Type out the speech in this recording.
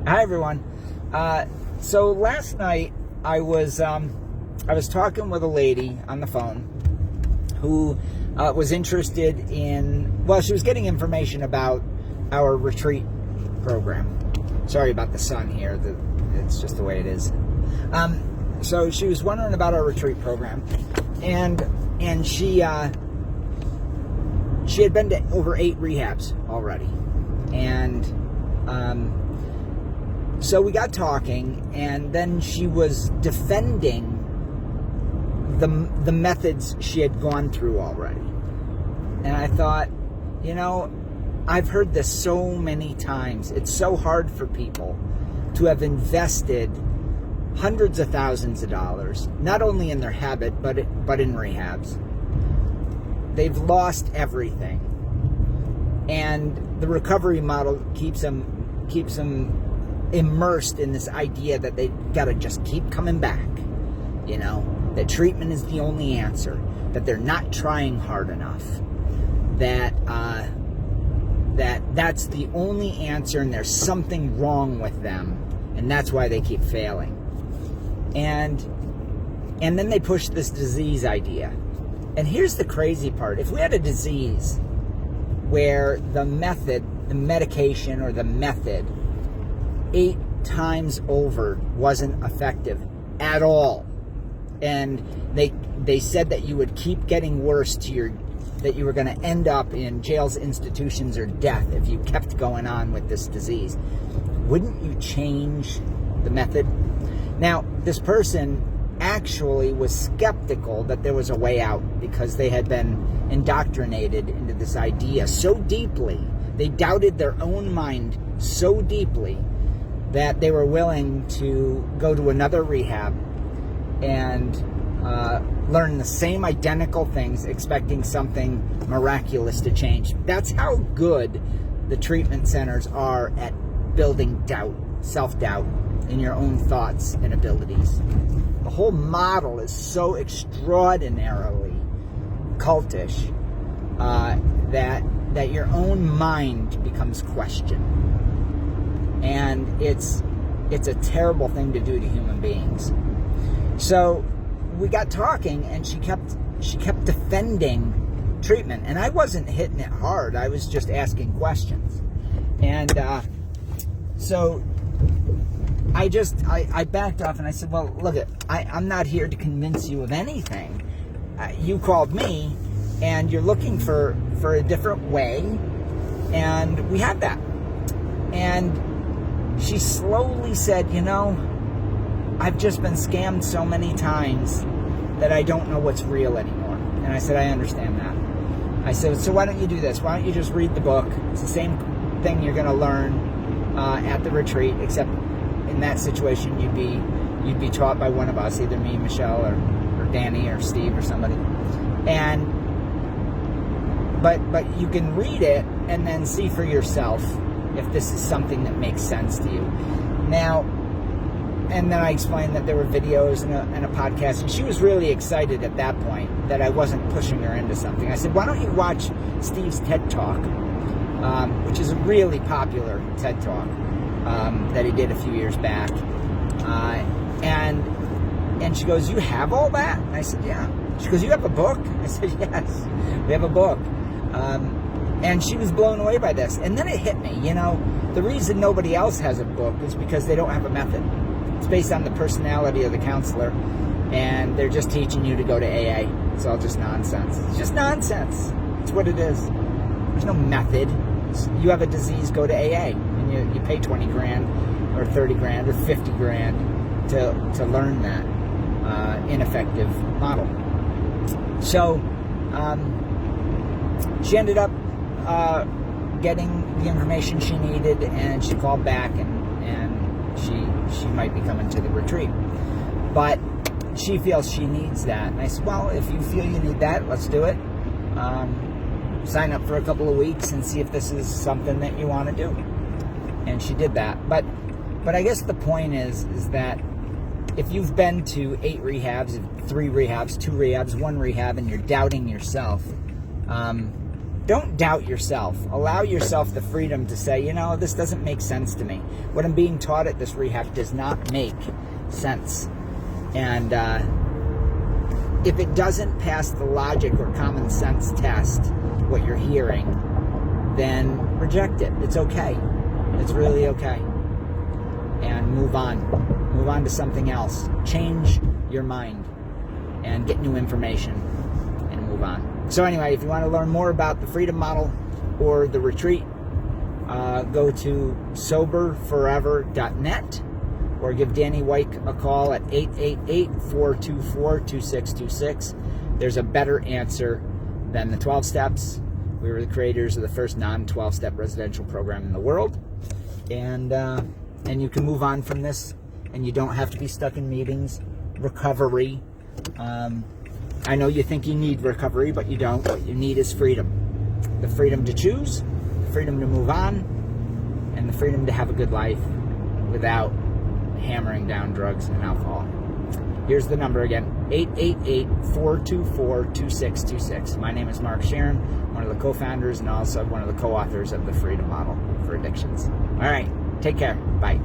Hi everyone. So last night I was talking with a lady on the phone who was interested in, well, she was getting information about our retreat program. Sorry about the sun here. It's just the way it is. So she was wondering about our retreat program, and she had been to over 8 rehabs already, and so we got talking, and then she was defending the methods she had gone through already. And I thought, you know, I've heard this so many times. It's so hard for people to have invested hundreds of thousands of dollars, not only in their habit, but in rehabs. They've lost everything. And the recovery model keeps them immersed in this idea that they gotta just keep coming back, you know, that treatment is the only answer, that they're not trying hard enough, that's the only answer, and there's something wrong with them, and that's why they keep failing. And then they push this disease idea. And here's the crazy part. If we had a disease where the medication or the method 8 times over wasn't effective at all, and they said that you would keep getting worse that you were going to end up in jails, institutions, or death if you kept going on with this disease, wouldn't you change the method? Now, this person actually was skeptical that there was a way out because they had been indoctrinated into this idea so deeply. They doubted their own mind so deeply that they were willing to go to another rehab and learn the same identical things, expecting something miraculous to change. That's how good the treatment centers are at building doubt, self-doubt in your own thoughts and abilities. The whole model is so extraordinarily cultish that your own mind becomes questioned. And it's a terrible thing to do to human beings. So we got talking, and she kept defending treatment, and I wasn't hitting it hard. I was just asking questions. And so I backed off, and I said, well, look, I'm not here to convince you of anything. You called me, and you're looking for a different way, and we have that. And she slowly said, you know, I've just been scammed so many times that I don't know what's real anymore. And I said, I understand that. I said, so why don't you do this? Why don't you just read the book? It's the same thing you're going to learn at the retreat, except in that situation you'd be taught by one of us, either me, Michelle, or Danny, or Steve, or somebody. But you can read it and then see for yourself if this is something that makes sense to you. Now, and then I explained that there were videos and a podcast, and she was really excited at that point that I wasn't pushing her into something. I said, why don't you watch Steve's TED Talk, which is a really popular TED Talk that he did a few years back. And she goes, you have all that? And I said, yeah. She goes, you have a book? I said, yes, we have a book. And she was blown away by this. And then it hit me, you know, the reason nobody else has a book is because they don't have a method. It's based on the personality of the counselor, and they're just teaching you to go to AA. It's all just nonsense. It's just nonsense. It's what it is. There's no method. You have a disease, go to AA, and you pay 20 grand or 30 grand or 50 grand to learn that ineffective model. So she ended up getting the information she needed, and she called back, and she might be coming to the retreat. But she feels she needs that. And I said, well, if you feel you need that, let's do it. Sign up for a couple of weeks and see if this is something that you want to do. And she did that. But I guess the point is that if you've been to 8 rehabs, 3 rehabs, 2 rehabs, 1 rehab, and you're doubting yourself, don't doubt yourself. Allow yourself the freedom to say, you know, this doesn't make sense to me. What I'm being taught at this rehab does not make sense. And if it doesn't pass the logic or common sense test, what you're hearing, then reject it. It's okay. It's really okay. And move on. Move on to something else. Change your mind and get new information and move on. So anyway, if you want to learn more about the Freedom Model or the retreat, go to soberforever.net or give Danny White a call at 888-424-2626. There's a better answer than the 12 steps. We were the creators of the first non-12-step residential program in the world. And you can move on from this, and you don't have to be stuck in meetings. Recovery. I know you think you need recovery, but you don't. What you need is freedom. The freedom to choose, the freedom to move on, and the freedom to have a good life without hammering down drugs and alcohol. Here's the number again, 888-424-2626. My name is Mark Scheeren, one of the co-founders and also one of the co-authors of the Freedom Model for Addictions. All right, take care. Bye.